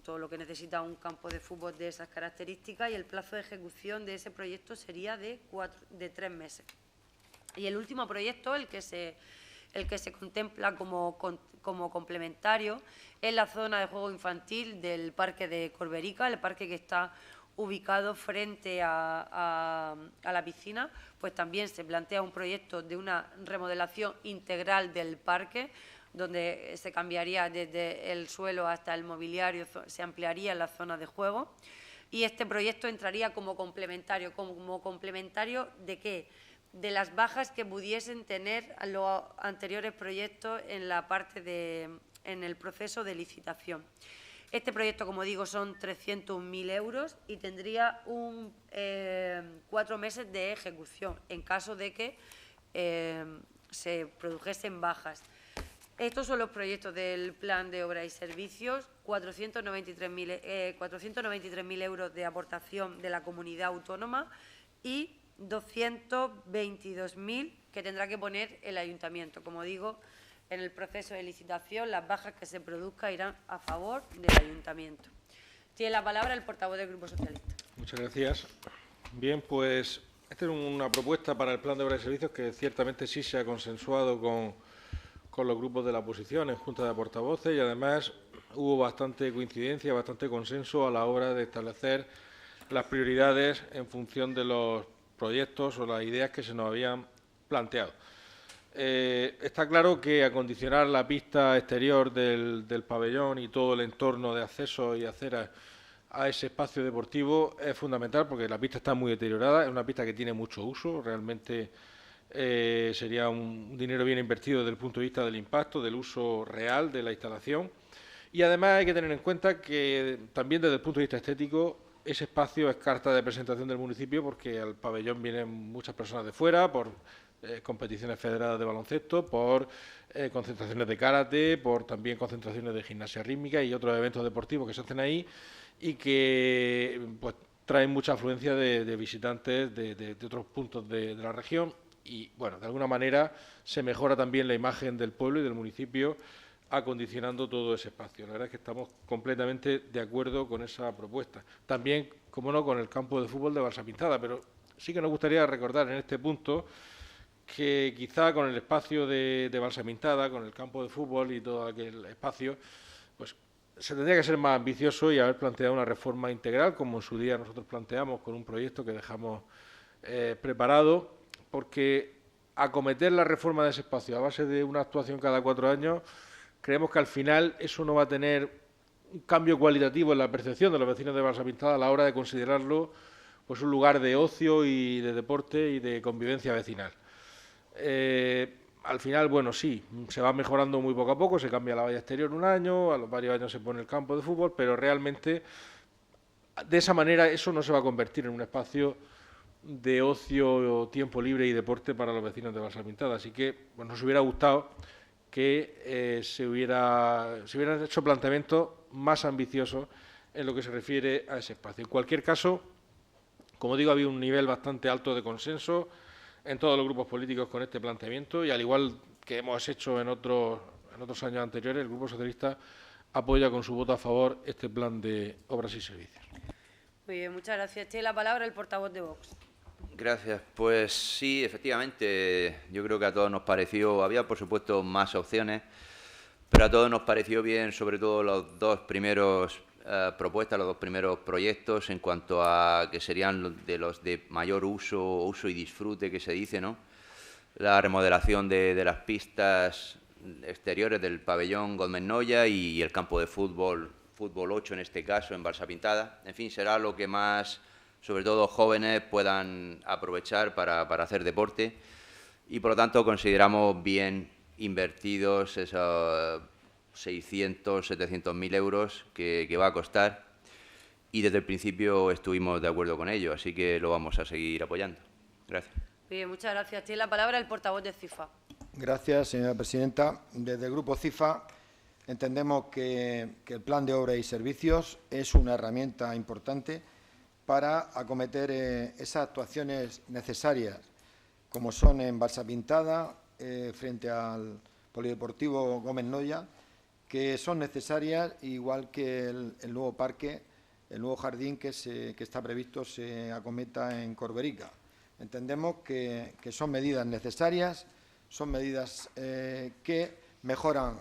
todo lo que necesita un campo de fútbol de esas características, y el plazo de ejecución de ese proyecto sería de 3 meses. Y el último proyecto, el que se contempla como complementario, es la zona de juego infantil del Parque de Corberica, el parque que está ubicado frente a la piscina. Pues también se plantea un proyecto de una remodelación integral del parque, donde se cambiaría desde el suelo hasta el mobiliario, se ampliaría la zona de juego. Y este proyecto entraría como complementario. ¿Como complementario de qué? De las bajas que pudiesen tener los anteriores proyectos en el proceso de licitación. Este proyecto, como digo, son 301.000 euros y tendría 4 meses de ejecución en caso de que se produjesen bajas. Estos son los proyectos del Plan de Obras y Servicios: 493.000 euros de aportación de la comunidad autónoma y 222.000 que tendrá que poner el ayuntamiento. Como digo, en el proceso de licitación, las bajas que se produzcan irán a favor del ayuntamiento. Tiene la palabra el portavoz del Grupo Socialista. Muchas gracias. Bien, pues Esta es una propuesta para el plan de obras y servicios que ciertamente sí se ha consensuado con los grupos de la oposición en Junta de Portavoces y además hubo bastante coincidencia, bastante consenso a la hora de establecer las prioridades en función de los proyectos o las ideas que se nos habían planteado. Está claro que acondicionar la pista exterior del pabellón y todo el entorno de acceso y aceras a ese espacio deportivo es fundamental porque la pista está muy deteriorada, es una pista que tiene mucho uso, realmente sería un dinero bien invertido desde el punto de vista del impacto, del uso real de la instalación y además hay que tener en cuenta que también desde el punto de vista estético ese espacio es carta de presentación del municipio porque al pabellón vienen muchas personas de fuera por competiciones federadas de baloncesto, por concentraciones de karate, por también concentraciones de gimnasia rítmica y otros eventos deportivos que se hacen ahí y que pues traen mucha afluencia de visitantes de otros puntos de la región y, bueno, de alguna manera se mejora también la imagen del pueblo y del municipio acondicionando todo ese espacio. La verdad es que estamos completamente de acuerdo con esa propuesta. También, como no, con el campo de fútbol de Balsapintada, pero sí que nos gustaría recordar en este punto que quizá con el espacio de Balsapintada, con el campo de fútbol y todo aquel espacio, pues se tendría que ser más ambicioso y haber planteado una reforma integral, como en su día nosotros planteamos con un proyecto que dejamos preparado, porque acometer la reforma de ese espacio a base de una actuación cada 4 años, creemos que al final eso no va a tener un cambio cualitativo en la percepción de los vecinos de Balsapintada a la hora de considerarlo pues un lugar de ocio y de deporte y de convivencia vecinal. Al final, bueno, sí, se va mejorando muy poco a poco, se cambia la valla exterior un año, a los varios años se pone el campo de fútbol, pero realmente de esa manera eso no se va a convertir en un espacio de ocio, tiempo libre y deporte para los vecinos de Balsapintada. Así que pues, nos hubiera gustado que se hubieran hecho planteamientos más ambiciosos en lo que se refiere a ese espacio. En cualquier caso, como digo, había un nivel bastante alto de consenso en todos los grupos políticos con este planteamiento y al igual que hemos hecho en otros años anteriores, el Grupo Socialista apoya con su voto a favor este plan de obras y servicios. Muy bien, muchas gracias. Tiene la palabra el portavoz de Vox. Gracias. Pues sí, efectivamente, yo creo que a todos nos pareció, había por supuesto más opciones, pero a todos nos pareció bien, sobre todo los dos primeros propuestas, los dos primeros proyectos en cuanto a que serían los de mayor uso y disfrute que se dice, ¿no? La remodelación de las pistas exteriores del pabellón Gómez Noya y el campo de fútbol 8 en este caso, en Balsapintada. En fin, será lo que más, sobre todo jóvenes, puedan aprovechar para hacer deporte y por lo tanto consideramos bien invertidos esos 600, 700.000 euros que va a costar y desde el principio estuvimos de acuerdo con ello, así que lo vamos a seguir apoyando. Gracias. Bien, muchas gracias. Tiene la palabra el portavoz de CIFA. Gracias, señora presidenta. Desde el Grupo CIFA entendemos que el plan de obras y servicios es una herramienta importante para acometer esas actuaciones necesarias, como son en Balsapintada, frente al Polideportivo Gómez Noya, que son necesarias, igual que el nuevo parque, el nuevo jardín que está previsto se acometa en Corberica. Entendemos que son medidas necesarias, son medidas que mejoran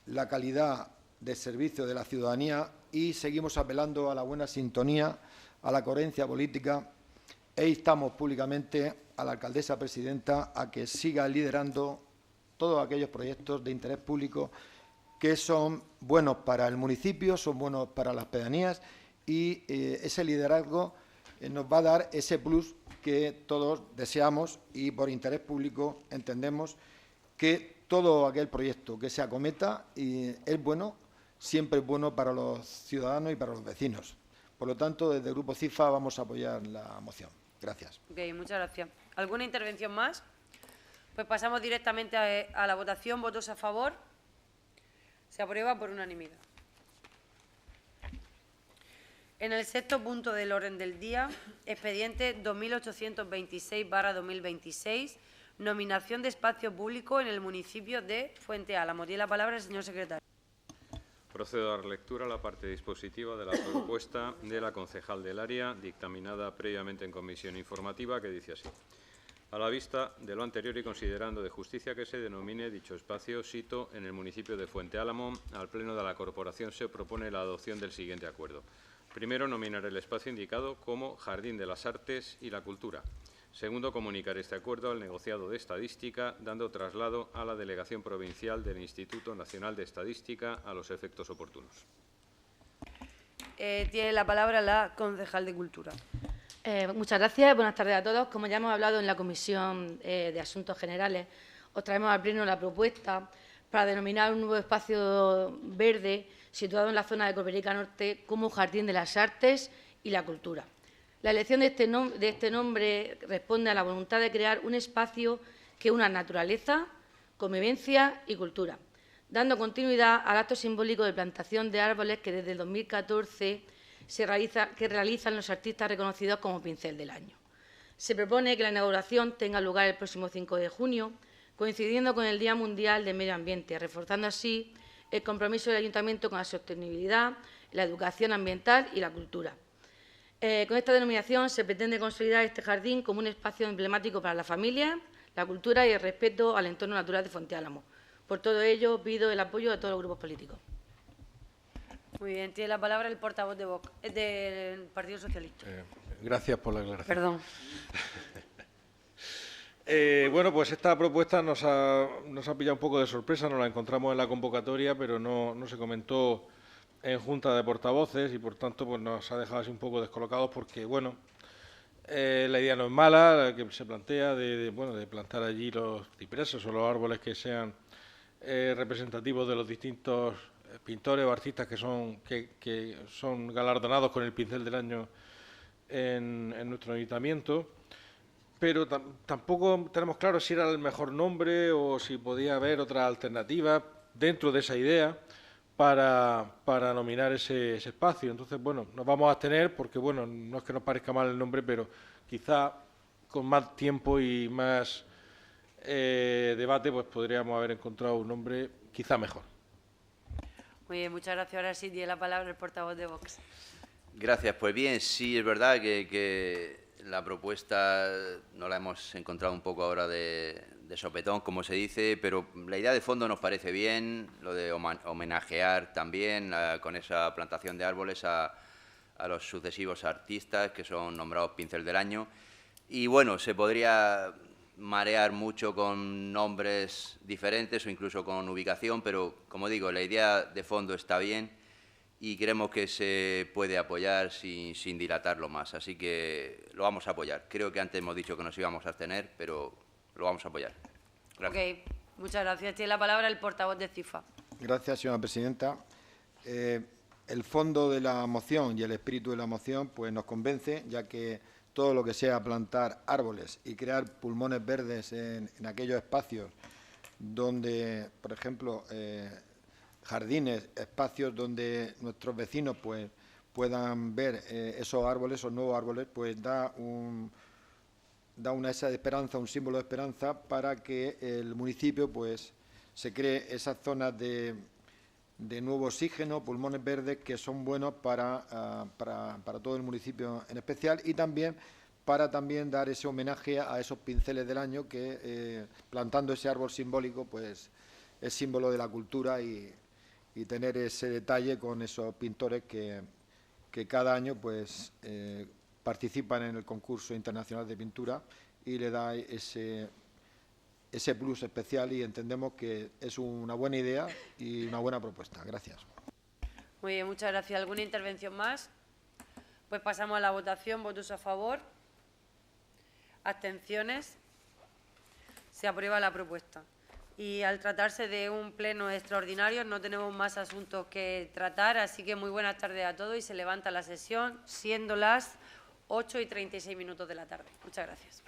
la calidad de servicio de la ciudadanía y seguimos apelando a la buena sintonía, a la coherencia política e instamos públicamente a la alcaldesa presidenta a que siga liderando todos aquellos proyectos de interés público que son buenos para el municipio, son buenos para las pedanías y ese liderazgo nos va a dar ese plus que todos deseamos y por interés público entendemos que todo aquel proyecto que se acometa es bueno, siempre es bueno para los ciudadanos y para los vecinos. Por lo tanto, desde el Grupo CIFA vamos a apoyar la moción. Gracias. Ok, muchas gracias. ¿Alguna intervención más? Pues pasamos directamente a la votación. ¿Votos a favor? Se aprueba por unanimidad. En el sexto punto del orden del día, expediente 2826/2026, nominación de espacio público en el municipio de Fuente Álamo. Tiene la palabra el señor secretario. Procedo a dar lectura a la parte dispositiva de la propuesta de la concejal del área, dictaminada previamente en comisión informativa, que dice así. A la vista de lo anterior y considerando de justicia que se denomine dicho espacio sito en el municipio de Fuente Álamo, al Pleno de la Corporación se propone la adopción del siguiente acuerdo. Primero, nominar el espacio indicado como Jardín de las Artes y la Cultura. Segundo, comunicar este acuerdo al negociado de Estadística, dando traslado a la Delegación Provincial del Instituto Nacional de Estadística a los efectos oportunos. Tiene la palabra la concejal de Cultura. Muchas gracias. Buenas tardes a todos. Como ya hemos hablado en la Comisión de Asuntos Generales, os traemos al Pleno la propuesta para denominar un nuevo espacio verde situado en la zona de Corberica Norte como Jardín de las Artes y la Cultura. La elección de este nombre responde a la voluntad de crear un espacio que una naturaleza, convivencia y cultura, dando continuidad al acto simbólico de plantación de árboles que desde el 2014 realizan los artistas reconocidos como Pincel del Año. Se propone que la inauguración tenga lugar el próximo 5 de junio, coincidiendo con el Día Mundial del Medio Ambiente, reforzando así el compromiso del Ayuntamiento con la sostenibilidad, la educación ambiental y la cultura. Con esta denominación se pretende consolidar este jardín como un espacio emblemático para la familia, la cultura y el respeto al entorno natural de Fuente Álamo. Por todo ello, pido el apoyo de todos los grupos políticos. Muy bien, tiene la palabra el portavoz de Vox, del Partido Socialista. Gracias por la aclaración. Perdón. Bueno, pues esta propuesta nos ha pillado un poco de sorpresa, nos la encontramos en la convocatoria, pero no se comentó en Junta de Portavoces y, por tanto, pues nos ha dejado así un poco descolocados porque, bueno, la idea no es mala, la que se plantea de plantar allí los cipreses o los árboles que sean representativos de los distintos pintores o artistas que son galardonados con el Pincel del Año en nuestro ayuntamiento. Pero tampoco tenemos claro si era el mejor nombre o si podía haber otra alternativa dentro de esa idea para nominar ese espacio. Entonces, bueno, nos vamos a abstener porque, bueno, no es que nos parezca mal el nombre, pero quizá con más tiempo y más debate, pues podríamos haber encontrado un nombre quizá mejor. Muy bien, muchas gracias. Ahora sí tiene la palabra el portavoz de Vox. Gracias. Pues bien, sí, es verdad que la propuesta no la hemos encontrado un poco ahora de sopetón, como se dice, pero la idea de fondo nos parece bien, lo de homenajear también con esa plantación de árboles a los sucesivos artistas que son nombrados Pincel del Año. Y bueno, se podría marear mucho con nombres diferentes o incluso con ubicación, pero como digo, la idea de fondo está bien y creemos que se puede apoyar sin dilatarlo más, así que lo vamos a apoyar. Creo que antes hemos dicho que nos íbamos a abstener, pero lo vamos a apoyar. Gracias. Ok, muchas gracias. Tiene la palabra el portavoz de CIFA. Gracias, señora presidenta. El fondo de la moción y el espíritu de la moción pues nos convence, ya que todo lo que sea plantar árboles y crear pulmones verdes en aquellos espacios donde, por ejemplo, jardines, espacios donde nuestros vecinos pues puedan ver esos árboles, esos nuevos árboles, pues da una esa de esperanza, un símbolo de esperanza para que el municipio pues se cree esas zonas de nuevo oxígeno, pulmones verdes que son buenos para todo el municipio en especial y también para dar ese homenaje a esos pinceles del año que plantando ese árbol simbólico pues es símbolo de la cultura y tener ese detalle con esos pintores que cada año pues participan en el concurso internacional de pintura y le da ese plus especial y entendemos que es una buena idea y una buena propuesta. Gracias. Muy bien, muchas gracias. ¿Alguna intervención más? Pues pasamos a la votación. ¿Votos a favor? ¿Abstenciones? Se aprueba la propuesta. Y al tratarse de un pleno extraordinario no tenemos más asuntos que tratar, así que muy buenas tardes a todos y se levanta la sesión siendo las 8:36 de la tarde. Muchas gracias.